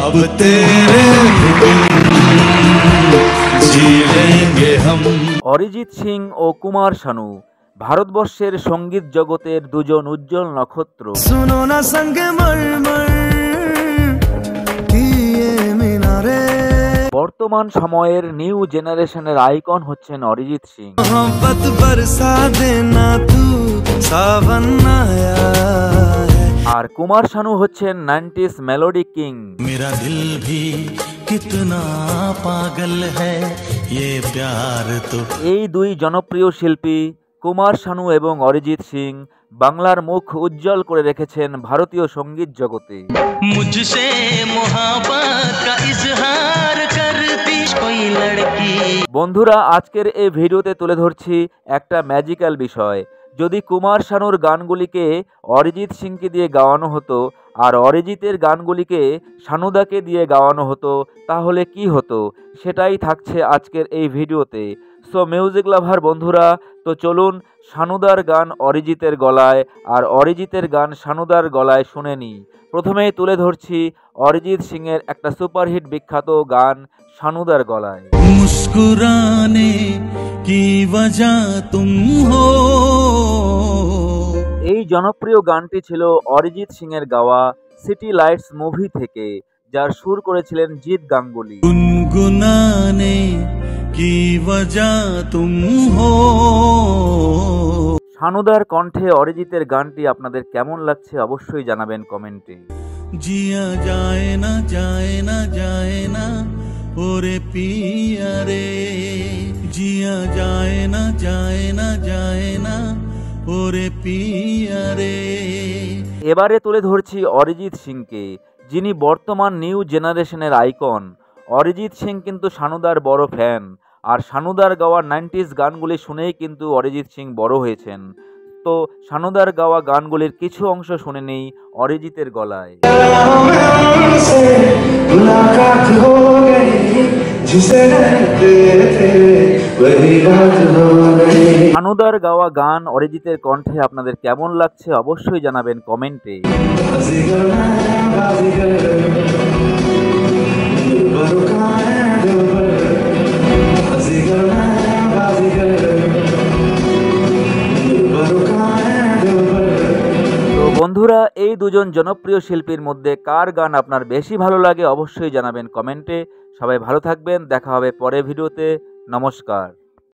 अब तेरे बिन जी लेंगे हम। অরিজিৎ সিং ও কুমার শানু ভারতবর্ষের সঙ্গীত জগতের দুজন উজ্জ্বল নক্ষত্র। सुनो ना संग मरमर की ये मीनारे। বর্তমান সময়ের নিউ জেনারেশনের আইকন হচ্ছেন অরিজিৎ সিং। मोहब्बत बरसा देना तू सावन आया है। আর কুমার শানু হচ্ছেন 90s মেলোডি কিং। मेरा दिल भी कितना पागल है ये प्यार तो। এই দুই জনপ্রিয় শিল্পী কুমার শানু এবং অরিজিৎ সিং বাংলার মুখ উজ্জ্বল করে রেখেছেন ভারতীয় সঙ্গীত জগতে। मुझसे मोहब्बत का इजहार करती कोई लड़की। বন্ধুরা, আজকের এই ভিডিওতে তুলে ধরছি একটা ম্যাজিক্যাল বিষয়। যদি কুমার শানুর গানগুলিকে অরিজিৎ সিংকে দিয়ে গাওয়ানো হতো আর অরিজিতের গানগুলিকে শানুদাকে দিয়ে গাওয়ানো হতো তাহলে কি হতো, সেটাই থাকছে আজকের এই ভিডিওতে। সো মিউজিক লাভার বন্ধুরা, তো চলুন শানুদার গান অরিজিতের গলায় আর অরিজিতের গান শানুদার গলায় শুনে নিই। প্রথমেই তুলে ধরছি অরিজিৎ সিংয়ের একটা সুপারহিট বিখ্যাত গান শানুদার গলায়। मुस्कुराने की वजह तुम हो। এই জনপ্রিয় গানটি ছিল অরিজিৎ সিংয়ের গাওয়া সিটি লাইটস মুভি থেকে, যার সুর করেছিলেন জিৎ গাঙ্গুলি। गुनगुनाने की वजह तुम हो। শানুদার কণ্ঠে অরিজিতের গানটি আপনাদের কেমন লাগছে অবশ্যই জানাবেন কমেন্টে। जिया जाए ना जाए ना जाए ना ओरे पिया रे। जिया जाए ना जाए ना जाए ना ओरे पिया रे। এবারে তুলে ধরছি অরিজিৎ সিংকে, যিনি বর্তমান নিউ জেনারেশনের আইকন। অরিজিৎ সিং কিন্তু শানুদার বড় ফ্যান, আর শানুদার গাওয়া 90s গানগুলি শুনেই কিন্তু অরিজিৎ সিং বড় হয়েছেন। তো শানুদার গাওয়া গানগুলির কিছু অংশ শুনে নেই অরিজিতের গলায়। শানুদার গাওয়া গান অরিজিতের কণ্ঠে আপনাদের কেমন লাগছে অবশ্যই জানাবেন কমেন্টে। বন্ধুরা, এই দুজন জনপ্রিয় শিল্পীর মধ্যে কার গান আপনার বেশি ভালো লাগে অবশ্যই জানাবেন কমেন্টে। সবাই ভালো থাকবেন, দেখা হবে পরের ভিডিওতে। নমস্কার।